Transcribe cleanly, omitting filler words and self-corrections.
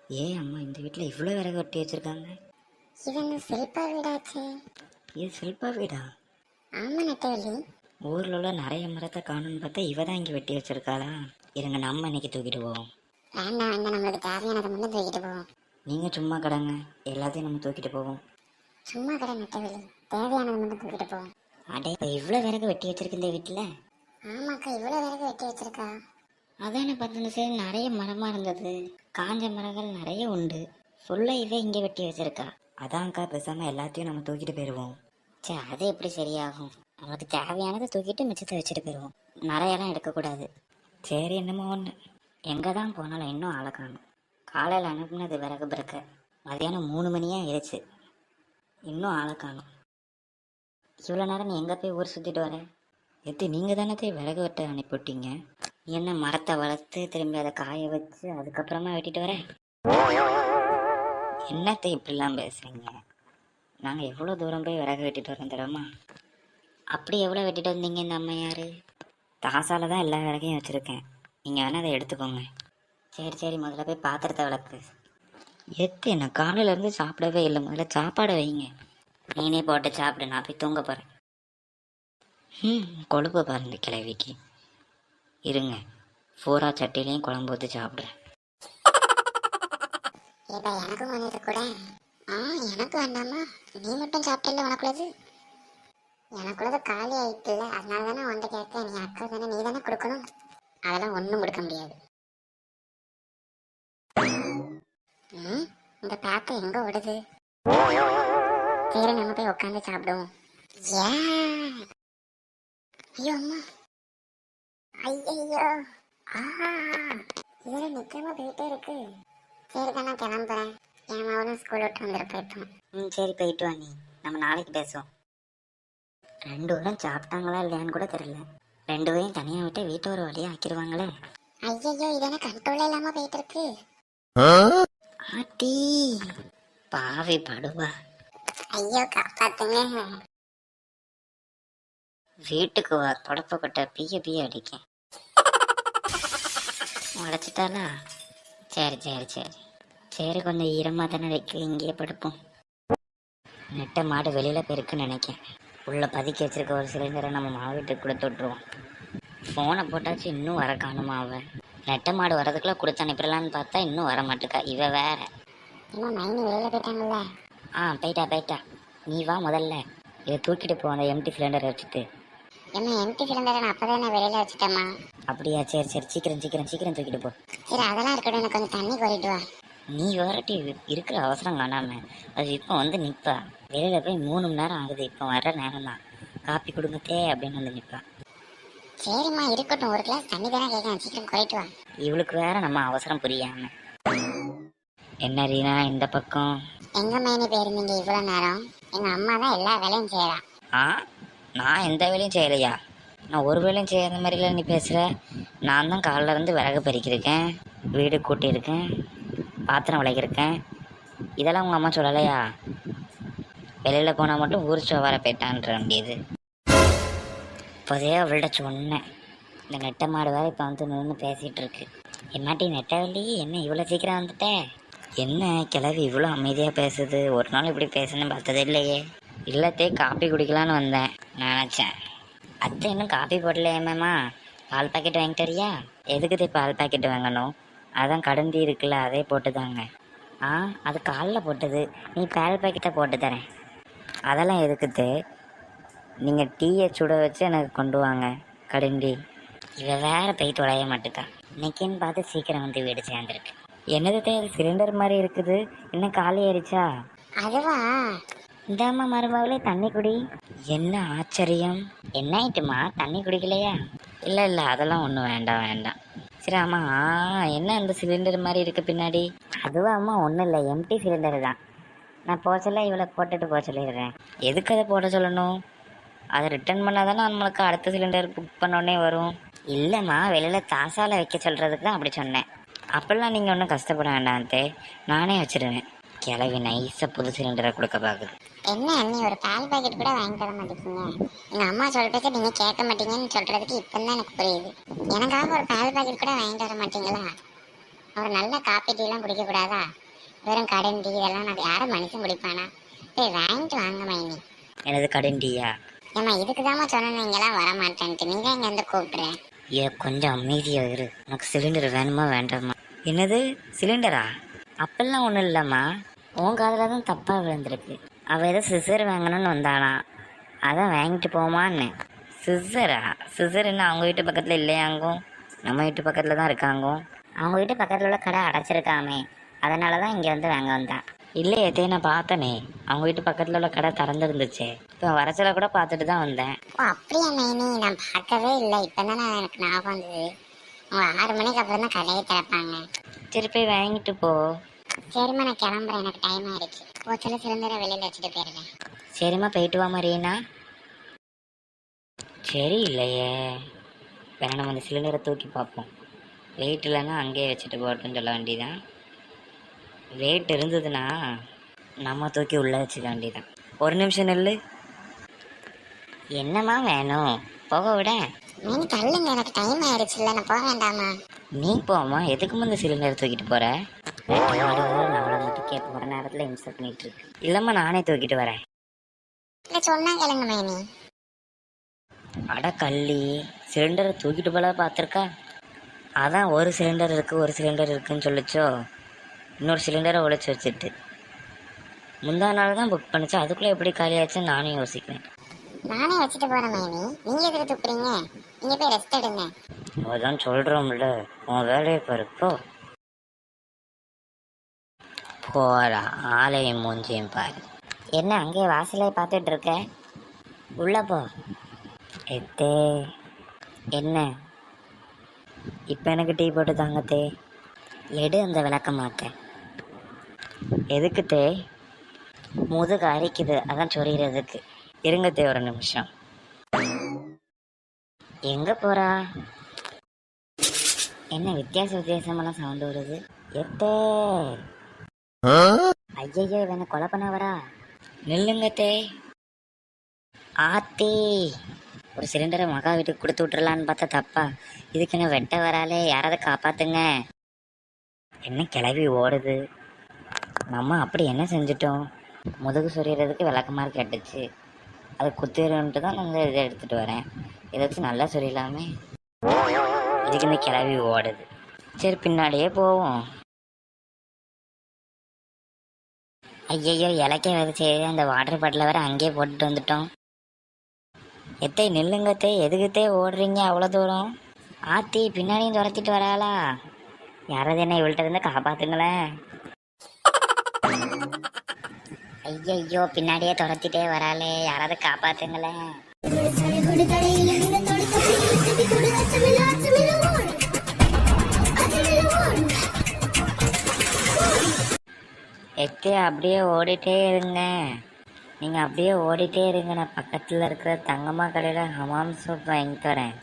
ஏன் அம்மா இந்த வீட்டில் இவ்வளோ விறகு வெட்டி வச்சுருக்காங்க? இது அந்த செல்பா வீடாச்சே. இது செல்பா வீடா? ஆமா நெட்டவள்ளி. ஊரில் உள்ள நிறைய மரத்தை காணும்னு பார்த்தா இவ தான் இங்கே வெட்டி வச்சிருக்காளா? இருங்க நம்ம இன்னைக்கு தூக்கிட்டு போவோம். வேண்டாம் வேண்டாம், நம்மளுக்கு தேவையானதை மட்டும் தூக்கிட்டு போவோம். நீங்கள் சும்மா கடங்க, எல்லாத்தையும் நம்ம தூக்கிட்டு போவோம். சும்மா கடை நெட்டவள்ளி, தேவையானதை மட்டும் தூக்கிட்டு போவோம். அடே இப்போ இவ்வளோ விறகு வெட்டி வச்சிருக்கு இந்த வீட்டில். ஆமாக்கா, இவ்வளோ விறகு வெட்டி வச்சிருக்கா. அதானே பார்த்தது, சரி நிறைய மரமாக இருந்தது, காஞ்ச மரங்கள் நிறைய உண்டு. ஃபுல்லாக இவ இங்கே வெட்டி வச்சிருக்கா. அதான்க்கா பேசாமல் எல்லாத்தையும் நம்ம தூக்கிட்டு போயிடுவோம். சரி அது எப்படி சரியாகும்? நமக்கு தேவையானதை தூக்கிட்டு மிச்சத்தை வச்சுட்டு போயிடுவோம். நிறையெல்லாம் எடுக்கக்கூடாது. சரி என்னமோ ஒன்று. எங்கே தான் போனாலும் இன்னும் ஆளை காணும். காலையில் அனுப்புனது விறகு பிறக்க மதியானம் 3 மணியாக ஆயிடுச்சு, இன்னும் ஆளை காணும். இவ்வளோ நேரம் நீ எங்கே போய் ஊர் சுற்றிட்டு வர? எத்தி நீங்கள் தானே போய் விறகு வெட்ட அனுப்பிவிட்டீங்க. என்ன மரத்தை வளர்த்து திரும்பி அதை காய வச்சு அதுக்கப்புறமா வெட்டிட்டு வர? என்னத்தை இப்படிலாம் பேசுகிறீங்க? நாங்கள் எவ்வளோ தூரம் போய் விறகு வெட்டிட்டு வரோம் தரமா? அப்படி எவ்வளோ வெட்டிட்டு வந்தீங்க? இந்த அம்மா யார்? தாசால தான் எல்லா விறகையும் வச்சுருக்கேன், நீங்கள் வேணால் அதை எடுத்துக்கோங்க. சரி சரி, முதல்ல போய் பாத்திரத்தை விளக்கு. எத்து என்ன காலையிலேருந்து சாப்பிடவே இல்லை, முதல்ல சாப்பாடை வைங்க. நீனே போட்டு சாப்பிடு, நான் போய் தூங்க போகிறேன். கொழுப்பு பாருங்க கிழவிக்கு. இருங்க, பூரா சட்டிலையும் குழம்பு ஊற்றி சாப்பிட்றேன். ஏப்பா எனக்கும் வாங்கிட்டு கூட. எனக்கு வேண்டாமா? நீ மட்டும் சாப்பிட்டல, உனக்குள்ளது. எனக்குள்ளது காலி ஆயிட்டுல, அதனால தானே உன்ட்ட கேட்க. நீ அக்கா தானே, நீ தானே கொடுக்கணும். அதெல்லாம் ஒன்றும் கொடுக்க முடியாது. இந்த பேக்கை எங்க ஓடுது? சரி நம்ம போய் உட்காந்து சாப்பிடுவோம். ஐயோ அம்மா, ஐயோ இதுல நிக்காம போயிட்டே இருக்கு. சரிக்கா நான் கிளம்புறேன், என் மகனும் ஸ்கூல் விட்டு வந்துட போயிட்டோம். சரி போயிட்டு வா, நீ நம்ம நாளைக்கு பேசுவோம். 2 பேரும் சாப்பிட்டாங்களா இல்லையான்னு கூட தெரியல. 2 பேரும் தனியாக விட்டு வீட்டை ஒரு வழியாக ஆக்கிடுவாங்களே. ஐயோ இதென்ன கண்ட்ரோல் இல்லாம போயிட்டு இருக்கு. ஆட்டி பாவி படுவா. ஐயோ காப்பாத்துங்க. வீட்டுக்கு வா, தொடப்பப்பட்ட பிய அடிக்க உடைச்சிட்டாலா? சரி சரி சரி சரி, கொஞ்சம் ஈரமாக தானே இருக்கு, இங்கேயே படுப்போம். நெட்ட மாடு வெளியில் போயிருக்குன்னு நினைக்கேன். உள்ளே பதுக்கி வச்சிருக்க ஒரு சிலிண்டரை நம்ம மாவு வீட்டுக்கு கொடுத்து விட்ருவோம். ஃபோனை போட்டாச்சு, இன்னும் வர காணுமா அவன்? நெட்ட மாடு வரதுக்குள்ளே கொடுத்து அனுப்பிடலான்னு பார்த்தா இன்னும் வர மாட்டுக்கா இவ வேற. இன்னும் மைனி வெளியில போயிட்டாங்கல்ல? போயிட்டா. நீ வா முதல்ல, இதை தூக்கிட்டு போ அந்த எம்டி சிலிண்டரை வச்சுட்டு. என்ன எம்டி சிலிண்டரை நான் அப்பதான் நான் வெளியில வச்சுட்டேம்மா. அப்படியா? சரி சரி, சீக்கிரம் சீக்கிரம் சீக்கிரம் தூக்கிட்டு போ. சரி அதெல்லாம் இருக்கட்டும், எனக்கு கொஞ்சம் தண்ணி கோரிட்டு வா. நீ வரட்டி இருக்கிற அவசரம் காணாம அது இப்போ வந்து நிற்பா. வெளியில் போய் 3 மணி நேரம் ஆகுது, இப்போ வர நேரம் தான். காப்பி கொடுங்கத்தே அப்படின்னு வந்து நிற்பா. சரிம்மா இருக்கட்டும், ஒரு கிளாஸ் தண்ணி தானே கேட்கலாம், சீக்கிரம் கோரிட்டு வா. இவளுக்கு வேற நம்ம அவசரம் புரியாம. என்ன ரீனா இந்த பக்கம்? எங்க மைனி போயிருந்தீங்க இவ்வளவு நேரம்? எங்க அம்மா தான் எல்லா வேலையும் செய்யறா. நான் எந்த வேலையும் செய்யலையா? நான் ஒரு வேலையும் செய்யாத மாதிரில நீ பேசுகிற. நான் தான் காலைல இருந்து விறகு பறிக்கிருக்கேன், வீடு கூட்டியிருக்கேன், பாத்திரம் விளக்கியிருக்கேன். இதெல்லாம் உங்கள் அம்மா சொல்லலையா? வெளியில் போனால் மட்டும் ஊர் வர போயிட்டான்ற வேண்டியது. இப்போதே அவள்கிட்ட சொன்னேன். இந்த நெட்ட மாடு வேறு இப்போ வந்து நின்று பேசிகிட்டு இருக்கு. என்னாட்டி நெட்டவள்ளி, என்ன இவ்வளோ சீக்கிரம் வந்துட்டேன்? என்ன கிளவி இவ்வளோ அமைதியாக பேசுது? ஒரு நாள் இப்படி பேசுன்னு பார்த்ததே இல்லையே. இல்லத்தே காப்பி குடிக்கலான்னு வந்தேன் நினச்சேன். அத்தை இன்னும் காப்பி போடலையே மேமா? பால் பாக்கெட் வாங்கிட்டு வரியா? எதுக்குதே பால் பாக்கெட் வாங்கணும்? அதான் கடந்தி இருக்குல்ல, அதே போட்டு தாங்க. அது காலைல போட்டது, நீ பால் பாக்கெட்டை போட்டு தரேன். அதெல்லாம் எதுக்குதே? நீங்கள் டீயை சுட வச்சு எனக்கு கொண்டு வாங்க கடண்டி. இவ வேற போய் தொலைய மாட்டுக்கா. இன்னைக்குன்னு பார்த்து சீக்கிரம் வந்து வீடு சேர்ந்துருக்கு. என்னது அது சிலிண்டர் மாதிரி இருக்குது, இன்னும் காலி ஆயிடுச்சா? அதுவா? இந்தாம்மா மருமகளே தண்ணி குடி. என்ன ஆச்சரியம், என்ன ஆயிட்டுமா? தண்ணி குடிக்கலையா? இல்லை அதெல்லாம் ஒன்றும் வேண்டாம். சரி அம்மா, என்ன அந்த சிலிண்டர் மாதிரி இருக்கு பின்னாடி? அதுவா அம்மா? ஒன்றும் இல்லை, எம்டி சிலிண்டர் தான். நான் போக சொல்ல இவளை போட்டுட்டு போக சொல்லிடுறேன். எதுக்கு அதை போட சொல்லணும்? அதை ரிட்டர்ன் பண்ணால் தானே நம்மளுக்கு அடுத்த சிலிண்டர் புக் பண்ணோடனே வரும். இல்லைம்மா, வெளியில் தாசால வைக்க சொல்கிறதுக்கு தான் அப்படி சொன்னேன். அப்படிலாம் நீங்கள் ஒன்றும் கஷ்டப்பட வேண்டான்ட்டு நானே வச்சுருவேன். கிளவி நைஸாக புது சிலிண்டரை கொடுக்க பார்க்குது. என்ன அண்ணி, ஒரு பால் பாக்கெட் கூட வாங்கி தர மாட்டேங்க. எங்க அம்மா சொல்றதை நீங்க கேட்க மாட்டீங்கன்னு சொல்றதுக்கு இப்பதான் எனக்கு புரியுது. எனக்காக ஒரு பால் பாக்கெட் கூட வாங்கிட்டு வர மாட்டீங்களா? ஒரு நல்ல காப்பி டீ எல்லாம் குடிக்க கூடாதா? வெறும் கடன் டீ இதெல்லாம் நான் யாரும் மனுஷன் குடிப்பானா? போய் வாங்கிட்டு வாங்க மைனி. எனது கடன்டியா? ஏமா இதுக்குதாம்மா சொன்னேன் இங்கெல்லாம் வர மாட்டேன்ட்டு. நீங்க இங்க வந்து கூப்பிடுறேன். ஏ கொஞ்சம் அமைதியா இரு. உனக்கு சிலிண்டர் வேணுமா வேண்டாமா? என்னது சிலிண்டரா? அப்பெல்லாம் ஒன்றும் இல்லைம்மா, உன் காதில் தான் தப்பாக விழுந்திருக்கு. அவள் ஏதோ சிசர் வாங்கணும்னு வந்தானா, அதான் வாங்கிட்டு போமான்னு. சிசரா? சிசர் என்ன அவங்க வீட்டு பக்கத்தில் இல்லையாங்கோ? நம்ம வீட்டு பக்கத்தில் தான் இருக்காங்கோ. அவங்க வீட்டு பக்கத்துல உள்ள கடை அடைச்சிருக்காமே, அதனாலதான் இங்க வந்து வாங்க வந்தேன். இல்லையே நான் பார்த்தனே, அவங்க வீட்டு பக்கத்தில் உள்ள கடை திறந்துருந்துச்சே. இப்போ வரச்சல கூட பார்த்துட்டு தான் வந்தேன். ஓ அப்படியா மைனி? நான் பார்க்கவே இல்லை. இப்பதான் எனக்கு ஞாபகம் வந்தது. அவங்க 6 மணிக்கு அப்புறம் தான் கடையை திறப்பாங்க. சரி போய் வாங்கிட்டு போ. சரிம்மா நான் கிளம்புறேன், எனக்கு டைம் ஆயிடுச்சு. போச்சல சிலிண்டரை வெளியில வச்சுட்டு போயிருக்கேன். சரிம்மா போயிட்டு வா மரியனா. சரி இல்லையே, வேணா நம்ம அந்த சிலிண்டரை தூக்கி பார்ப்போம். வெயிட் இல்லைன்னா அங்கேயே வச்சுட்டு போட்டோன்னு சொல்ல வேண்டியதான். வெயிட் இருந்ததுன்னா நம்ம தூக்கி உள்ளே வச்சுக்க வேண்டியதான். ஒரு நிமிஷம் நெல்லு. என்னம்மா வேணும்? போக விட. மைனி தள்ளுங்க, எனக்கு டைம் ஆயிடுச்சுல்ல, நான் போக வேண்டாமா? நீ போமா, எதுக்கு இந்த சிலிண்டர் தூக்கிட்டு போற? நம்மளை மட்டும் கேட்க போகிற நேரத்தில் இம்சை பண்ணிட்டு இருக்கு. இல்லைம்மா நானே தூக்கிட்டு வரேன். இல்லை சொன்னா கேளுங்க மைனி. அட கள்ளி, சிலிண்டரை தூக்கிட்டு போல பார்த்துருக்கா? அதான் ஒரு சிலிண்டர் இருக்குது ஒரு சிலிண்டர் இருக்குன்னு சொல்லிச்சோ. இன்னொரு சிலிண்டரை உழைச்சி வச்சுட்டு முந்தா நாள் தான் புக் பண்ணிச்சோ. அதுக்குள்ளே எப்படி காலியாச்சுன்னு நானும் யோசிக்கிறேன். நானே வச்சுட்டு போறேன் மைனி, நீங்க எதுக்கு துப்புறீங்க? நீங்க போய் ரெஸ்ட் எடுங்க. அதான் சொல்கிறோம்ல, உன் வேலையை பாருப்போ. போடா, ஆலயம் மூஞ்சியும் பாரு. என்ன அங்கேயே வாசலே பார்த்துட்டு இருக்க? உள்ள போ. எத்தே என்ன இப்போ எனக்கு டீ போட்டு தாங்கத்தே. எடு அந்த விளக்க மாட்டேன். எதுக்கு தே? முதுகு அரிக்குது, அதான் சொறிகிறதுக்கு. இருங்கத்தே ஒரு நிமிஷம். எங்கே போகிறா? என்ன வித்தியாசமான சவுண்டு வருது? எத்தே ஐயோ இவனை கொலை பண்ண வரா. நில்லுங்கத்தே. ஆத்தி, ஒரு சிலிண்டரை மகா வீட்டுக்கு கொடுத்து விட்டுறலான்னு பார்த்தா தப்பா. இதுக்கு என்ன வெட்ட வராலே, யாராவது காப்பாத்துங்க. என்ன கிளவி ஓடுது? நம்ம அப்படி என்ன செஞ்சிட்டோம்? முதுகு சொரியறதுக்கு விளக்கமாறு கேட்டுச்சு, அது குத்திடுன்ட்டு தான் நான் இதை எடுத்துகிட்டு வரேன். இதை வச்சு நல்லா சொரியலாமே. இதுக்கு இந்த கிளவி ஓடுது. சரி பின்னாடியே போவோம். ஐயையோ இலக்கே வச்சு அந்த வாட்டர் பாட்டில் வேற அங்கேயே போட்டுட்டு வந்துட்டோம். எத்தை நில்லுங்கத்தே, எதுக்குத்தே ஓடுறீங்க அவ்வளோ தூரம்? ஆத்தி பின்னாடியும் துரத்திட்டு வராளா? யாராவது என்ன இவள்கிட்ட இருந்து காப்பாத்துங்களேன். ஐயோ பின்னாடியே துரத்திட்டே வராளே, யாராவது காப்பாத்துங்களேன். எத்தே அப்படியே ஓடிட்டே இருங்க. நீங்கள் அப்படியே ஓடிட்டே இருங்க. நான் பக்கத்தில் இருக்கிற தங்கம்மா கடையில் ஹமாம் சோப் வாங்கிட்டு வரேன்.